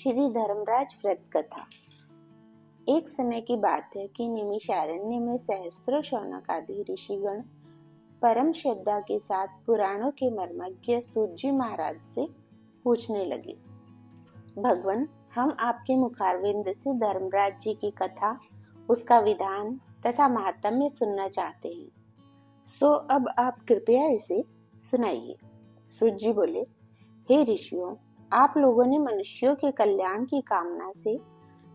श्री धर्मराज व्रत कथा। एक समय की बात है कि निमिषारण्य में सहस्त्रों शौनक आदि ऋषिगण परम श्रद्धा के साथ पुराणों के मर्मज्ञ सूत जी महाराज से पूछने लगे, भगवान, हम आपके मुखारविंद से धर्मराज जी की कथा, उसका विधान तथा महात्म्य सुनना चाहते हैं, सो अब आप कृपया इसे सुनाइए। सूत जी बोले, हे ऋषियों, आप लोगों ने मनुष्यों के कल्याण की कामना से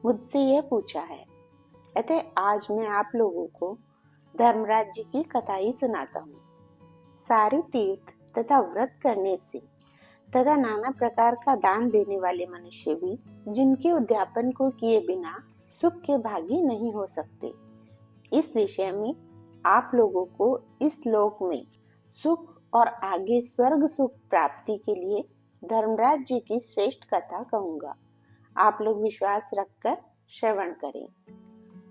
मुझसे यह पूछा है, अतः आज मैं आप लोगों को धर्मराज जी की कथा ही सुनाता हूँ। सारे तीर्थ तथा व्रत करने से तथा नाना प्रकार का दान देने वाले मनुष्य भी जिनके उद्यापन को किए बिना सुख के भागी नहीं हो सकते। इस विषय में आप लोगों को इस लोक में सुख और आगे स्वर्ग सुख प्राप्ति के लिए धर्मराज जी की श्रेष्ठ कथा कहूंगा। आप लोग विश्वास रखकर श्रवण करें।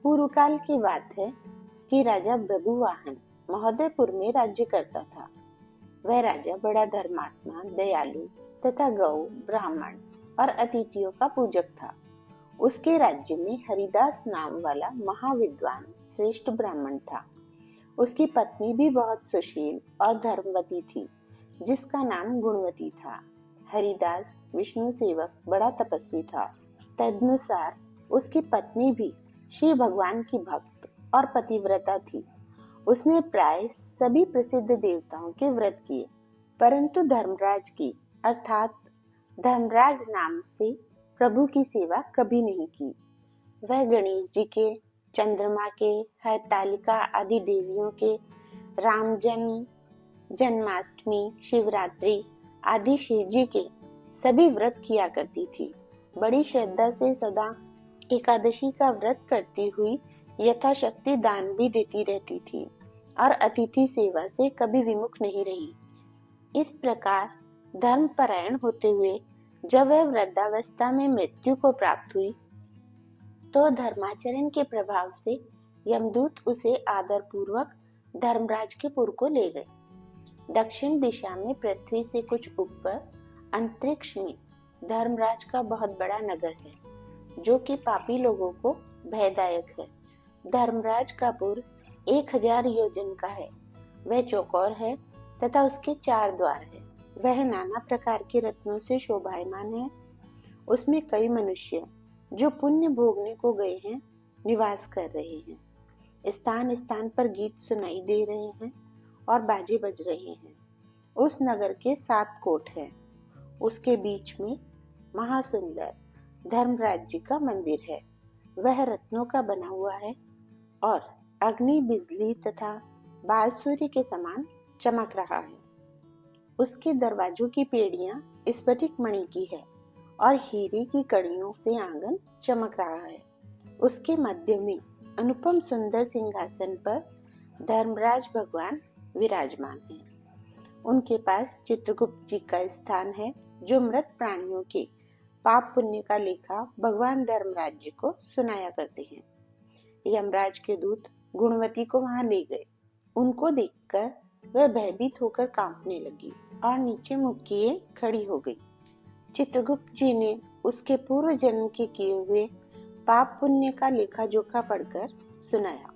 पूर्व काल की बात है कि राजा भृगुवाहन महोदयपुर में राज्य करता था। वह राजा बड़ा धर्मात्मा, दयालु तथा गौ, ब्राह्मण और अतिथियों का पूजक था। उसके राज्य में हरिदास नाम वाला महाविद्वान श्रेष्ठ ब्राह्मण था। उसकी पत्नी भी बहुत सुशील और धर्मवती थी, जिसका नाम गुणवती था। हरिदास विष्णु सेवक बड़ा तपस्वी था। तदनुसार उसकी पत्नी भी श्री भगवान की भक्त और पतिव्रता थी। उसने प्राय सभी प्रसिद्ध देवताओं के व्रत किए, परंतु धर्मराज की अर्थात धर्मराज नाम से प्रभु की सेवा कभी नहीं की। वह गणेश जी के, चंद्रमा के, हरतालिका आदि देवियों के, राम जन्म, जन्माष्टमी, शिवरात्रि आदि शिव जी के सभी व्रत किया करती थी। बड़ी श्रद्धा से सदा एकादशी का व्रत करती हुई यथाशक्ति दान भी देती रहती थी और अतिथि सेवा से कभी विमुख नहीं रही। इस प्रकार धर्मपरायण होते हुए जब वह वृद्धावस्था में मृत्यु को प्राप्त हुई, तो धर्माचरण के प्रभाव से यमदूत उसे आदर पूर्वक धर्मराज के पुर को ले गए। दक्षिण दिशा में पृथ्वी से कुछ ऊपर अंतरिक्ष में धर्मराज का बहुत बड़ा नगर है, जो कि पापी लोगों को भयदायक है। धर्मराज का पुर 1000 योजन का है। वह चौकोर है तथा उसके 4 द्वार है। वह नाना प्रकार के रत्नों से शोभायमान है। उसमें कई मनुष्य जो पुण्य भोगने को गए हैं निवास कर रहे हैं। स्थान स्थान पर गीत सुनाई दे रहे हैं और बाजे बज रहे हैं। उस नगर के 7 कोट हैं। उसके बीच में महासुंदर धर्मराज जी का मंदिर है। वह रत्नों का बना हुआ है और अग्नि, बिजली तथा बाल सूर्य के समान चमक रहा है। उसके दरवाजों की पेड़ियां स्फटिक मणि की है और हीरे की कड़ियों से आंगन चमक रहा है। उसके मध्य में अनुपम सुंदर सिंहासन पर धर्मराज भगवान विराजमान है। उनके पास चित्रगुप्त जी का स्थान है, जो मृत प्राणियों के पाप पुण्य का लेखा भगवान धर्मराज जी को सुनाया करते हैं। यमराज के दूत गुणवती को वहां ले गए। उनको देखकर वह भयभीत होकर कांपने लगी और नीचे मुख किए खड़ी हो गई। चित्रगुप्त जी ने उसके पूर्व जन्म के किए हुए पाप पुण्य का लेखा जोखा पढ़कर सुनाया।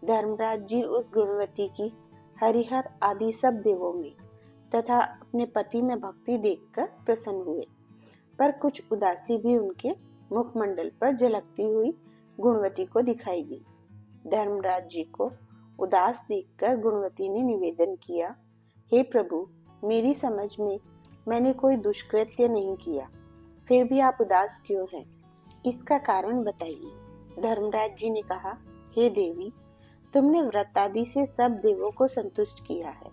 धर्मराज जी उस गुणवती की हरिहर आदि सब देवों में तथा अपने पति में भक्ति देखकर प्रसन्न हुए, पर कुछ उदासी भी उनके मुखमंडल पर झलकती हुई गुणवती को दिखाई दी। धर्मराज जी को उदास देखकर गुणवती ने निवेदन किया, हे प्रभु, मेरी समझ में मैंने कोई दुष्कृत्य नहीं किया, फिर भी आप उदास क्यों हैं? इसका कारण बताइए। धर्मराज जी ने कहा, हे देवी, तुमने व्रत आदि से सब देवों को संतुष्ट किया है,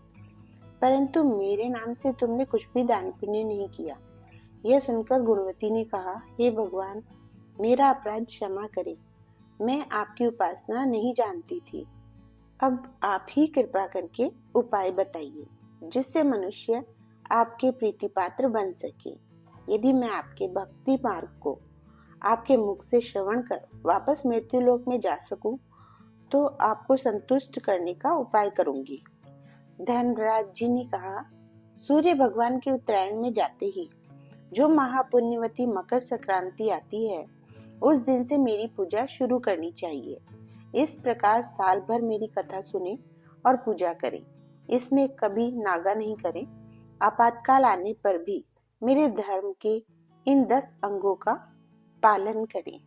परंतु मेरे नाम से तुमने कुछ भी दान पुण्य नहीं किया। यह सुनकर गुणवती ने कहा, हे भगवान, मेरा अपराध क्षमा करें। मैं आपकी उपासना नहीं जानती थी। अब आप ही कृपा करके उपाय बताइए, जिससे मनुष्य आपके प्रीति पात्र बन सके। यदि मैं आपके भक्ति मार्ग को आपके मुख से श्रवण कर वापस मृत्यु लोक में जा सकूं, तो आपको संतुष्ट करने का उपाय करूंगी। धर्मराज जी ने कहा, सूर्य भगवान के उत्तरायण में जाते ही जो महापुण्यवती मकर संक्रांति आती है उस दिन से मेरी पूजा शुरू करनी चाहिए। इस प्रकार साल भर मेरी कथा सुने और पूजा करें। इसमें कभी नागा नहीं करें। आपातकाल आने पर भी मेरे धर्म के इन 10 अंगों का पालन करें।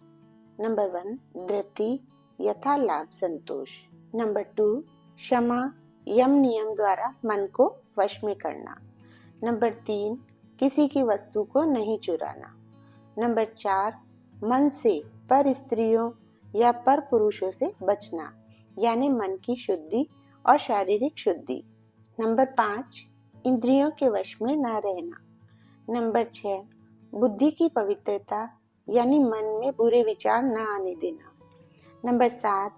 नंबर 1, धृति यथा लाभ संतोष। नंबर 2, क्षमा यम नियम द्वारा मन को वश में करना। नंबर 3, किसी की वस्तु को नहीं चुराना। नंबर 4, मन से पर स्त्रियों या पर पुरुषों से बचना, यानी मन की शुद्धि और शारीरिक शुद्धि। नंबर 5, इंद्रियों के वश में न रहना। नंबर 6, बुद्धि की पवित्रता, यानी मन में बुरे विचार न आने देना। नंबर 7,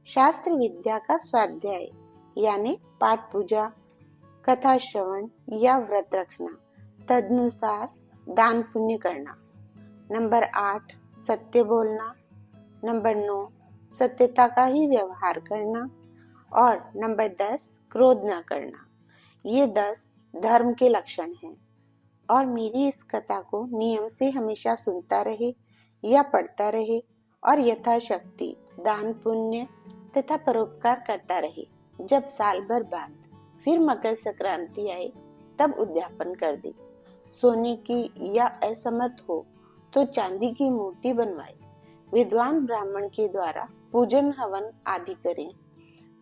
शास्त्र विद्या का स्वाध्याय, यानी पाठ पूजा, कथा श्रवण या व्रत रखना, तदनुसार दान पुण्य करना। नंबर 8, सत्य बोलना। नंबर 9, सत्यता का ही व्यवहार करना। और नंबर 10, क्रोध न करना। ये 10 धर्म के लक्षण हैं। और मेरी इस कथा को नियम से हमेशा सुनता रहे या पढ़ता रहे और यथाशक्ति दान पुण्य तथा परोपकार करता रहे। जब साल भर बाद फिर मकर संक्रांति आए तब उद्यापन कर दे। सोने की या असमर्थ हो तो चांदी की मूर्ति बनवाए। विद्वान ब्राह्मण के द्वारा पूजन हवन आदि करें।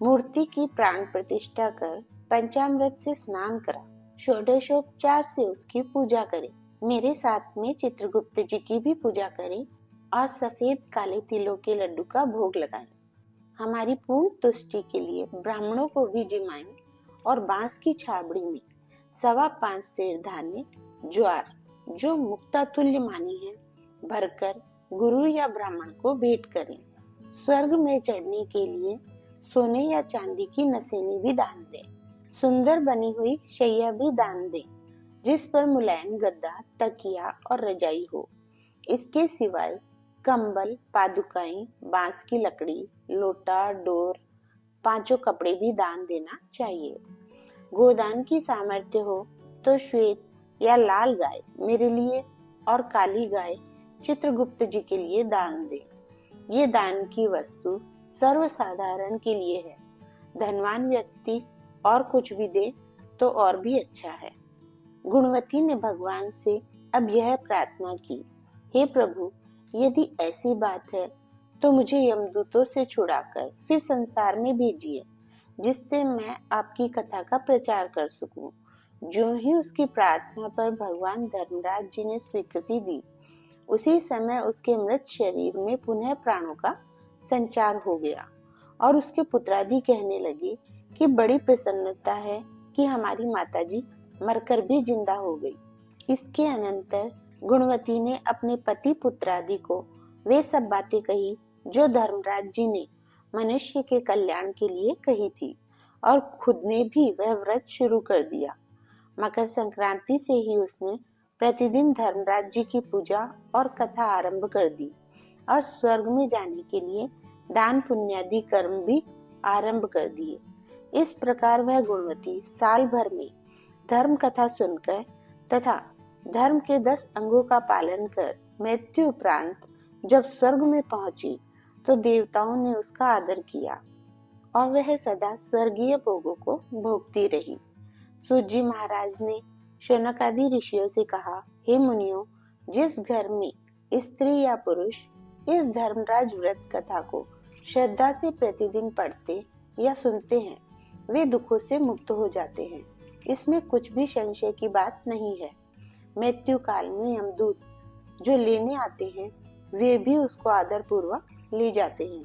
मूर्ति की प्राण प्रतिष्ठा कर पंचामृत से स्नान करा। षोडशोपचार से उसकी पूजा करें। मेरे साथ में चित्रगुप्त जी की भी पूजा करें और सफेद काले तिलों के लड्डू का भोग लगाएं। हमारी पूर्ण तुष्टि के लिए ब्राह्मणों को भी जिमाएं और बांस की छाबड़ी में 5.25 सेर धान्य ज्वार, जो मुक्तातुल्य मानी है, भरकर गुरु या ब्राह्मण को भेंट करें। स्वर्ग में चढ़ने के लिए सोने या चांदी की नसेनी भी दान दें। सुंदर बनी हुई शैया भी दान दें, जिस पर मुलायम गद्दा, तकिया और रजाई हो। इसके सिवाय कंबल, पादुकाएं, बांस की लकड़ी, लोटा, डोर, 5 कपड़े भी दान देना चाहिए। गोदान की सामर्थ्य हो तो श्वेत या लाल गाय मेरे लिए और काली गाय चित्रगुप्त जी के लिए दान दे। ये दान की वस्तु सर्वसाधारण के लिए है। धनवान व्यक्ति और कुछ भी दे तो और भी अच्छा है। गुणवती ने भगवान से अब यह प्रार्थना की, हे प्रभु, यदि ऐसी बात है तो मुझे यमदूतों से छुड़ाकर फिर संसार में भेजिए, जिससे मैं आपकी कथा का प्रचार कर सकूं। जो ही उसकी प्रार्थना पर भगवान धर्मराज जी ने स्वीकृति दी, उसी समय उसके मृत शरीर में पुनः प्राणों का संचार हो गया और उसके पुत्रादि कहने लगे कि बड़ी प्रसन्नता है कि हमारी माताजी मरकर भी जिंदा हो गई। इसके अनंतर गुणवती ने अपने पति पुत्रादि को वे सब बातें कही जो धर्मराज जी ने मनुष्य के कल्याण के लिए कही थी, और खुद ने भी वह व्रत शुरू कर दिया। मकर संक्रांति से ही उसने प्रतिदिन धर्मराज जी की पूजा और कथा आरंभ कर दी और स्वर्ग में जाने के लिए दान पुण्यादि कर्म भी आरंभ कर दिए। इस प्रकार वह गुणवती साल भर में धर्म कथा सुनकर तथा धर्म के 10 अंगों का पालन कर मृत्यु उपरांत जब स्वर्ग में पहुंची तो देवताओं ने उसका आदर किया और वह सदा स्वर्गीय भोगों को भोगती रही। सूत जी महाराज ने शौनक आदि ऋषियों से कहा, हे मुनियों, जिस घर में स्त्री या पुरुष इस धर्मराज व्रत कथा को श्रद्धा से प्रतिदिन पढ़ते या सुनते हैं, वे दुखों से मुक्त हो जाते हैं। इसमें कुछ भी संशय की बात नहीं है। मृत्यु काल में यमदूत जो लेने आते हैं, वे भी उसको आदर पूर्वक ले जाते हैं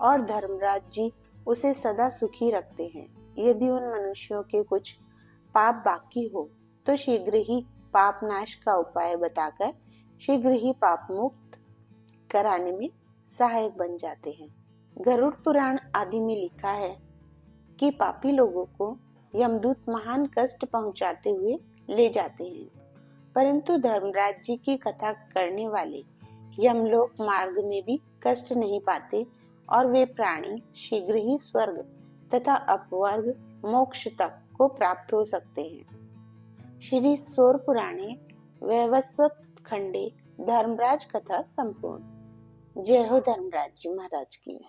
और धर्मराज जी उसे सदा सुखी रखते हैं। यदि उन मनुष्यों के कुछ पाप बाकी हो तो शीघ्र ही पाप नाश का उपाय बताकर शीघ्र ही पाप मुक्त कराने में सहायक बन जाते हैं। गरुड़ पुराण आदि में लिखा है कि पापी लोगों को यमदूत महान कष्ट पहुंचाते हुए ले जाते हैं, परंतु धर्मराज जी की कथा करने वाले यमलोक मार्ग में भी कष्ट नहीं पाते और वे प्राणी शीघ्र ही स्वर्ग तथा अपवर्ग मोक्ष तक को प्राप्त हो सकते हैं। श्री सौर पुराणे वैवस्वत खंडे धर्मराज कथा संपूर्ण। जय हो धर्मराज जी महाराज की।